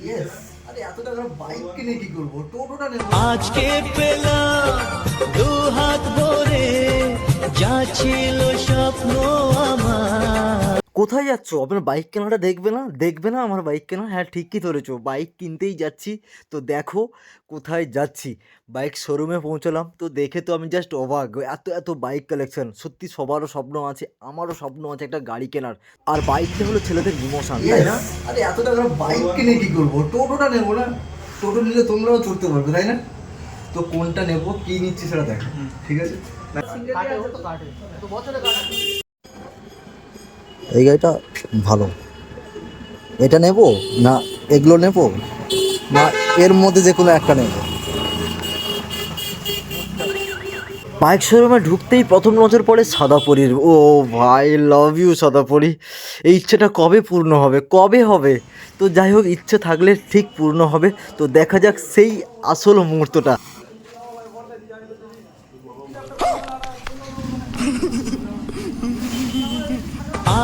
Yes. আরে এত টাকার বাইক কিনে কি করবো, টোটোটা নেবো। আজকে পেলাম দু হাত ভরে যা ছিল স্বপ্ন আমার। কোথায় যাচ্ছ? আপনার বাইক কেনাটা দেখবে না? দেখবে না আমার বাইক কেনা? হ্যাঁ, ঠিকই ধরেছো, বাইক কিনতেই যাচ্ছি। তো দেখো কোথায় যাচ্ছি, বাইক শোরুমে পৌঁছলাম। তো দেখে তো আমি জাস্ট অবাক, এত এত বাইক কালেকশন। সত্যি সবারও স্বপ্ন আছে, আমারও স্বপ্ন আছে একটা গাড়ি কেনার। আর বাইকটা হলো ছেলেদের ইমোশন, তাই না? আরে এত টাকার বাইক কিনে কি করবো, টোটোটা নেবো না? টোটো নিলে তোমরাও চড়তে পারবে, তাই না? তো কোনটা নেবো, কি নিচ্ছি সেটা দেখো, ঠিক আছে? এই গাড়িটা ভালো, এটা নেব না এগুলো নেব, না এর মধ্যে যে কোনো একটা নেব। বাইক শোরুমে ঢুকতেই প্রথম নজর পড়ে সাদাপরির। ও ভাই, লাভ ইউ সাদাপরি। এই ইচ্ছেটা কবে পূর্ণ হবে, কবে হবে? তো যাই হোক, ইচ্ছে থাকলে ঠিক পূর্ণ হবে। তো দেখা যাক সেই আসল মুহূর্তটা।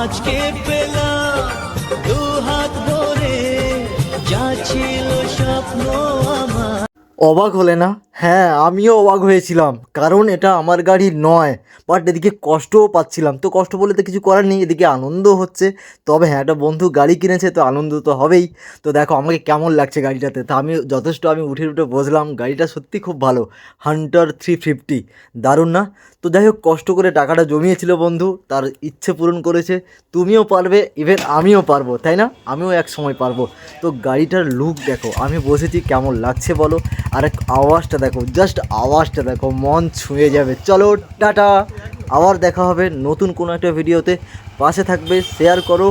আজকে পেলাম দু হাত ভরে যা ছিল স্বপ্ন আমার। অবাক হলে না? হ্যাঁ, আমিও অবাক হয়েছিলাম, কারণ এটা আমার গাড়ি নয়। বাট এদিকে কষ্টও পাচ্ছিলাম। তো কষ্ট বলে তো কিছু করার নেই, এদিকে আনন্দ হচ্ছে। তবে হ্যাঁ, একটা বন্ধু গাড়ি কিনেছে তো আনন্দ তো হবেই। তো দেখো আমাকে কেমন লাগছে গাড়িটাতে। তা আমি উঠে উঠে বসলাম। গাড়িটা সত্যি খুব ভালো, হান্টার 350, দারুণ না? তো যাই হোক, কষ্ট করে টাকাটা জমিয়েছিল বন্ধু, তার ইচ্ছে পূরণ করেছে। তুমিও পারবে, ইভেন আমিও পারবো, তাই না? আমিও এক সময় পারবো। তো গাড়িটার লুক দেখো, আমি বসেছি, কেমন লাগছে বলো? আর এক আওয়াজটা দেখো, জাস্ট আওয়াজটা দেখো, মন ছুঁয়ে যাবে। চলো টাটা, আবার দেখা হবে নতুন কোনো একটা ভিডিওতে। পাশে থাকবে, শেয়ার করো,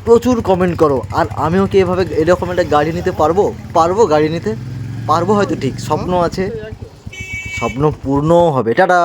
প্রচুর কমেন্ট করো। আর আমিও কি এভাবে এরকম একটা গাড়ি নিতে পারবো? পারবো গাড়ি নিতে, পারবো হয়তো, ঠিক স্বপ্ন আছে, স্বপ্ন পূর্ণও হবে। টাটা।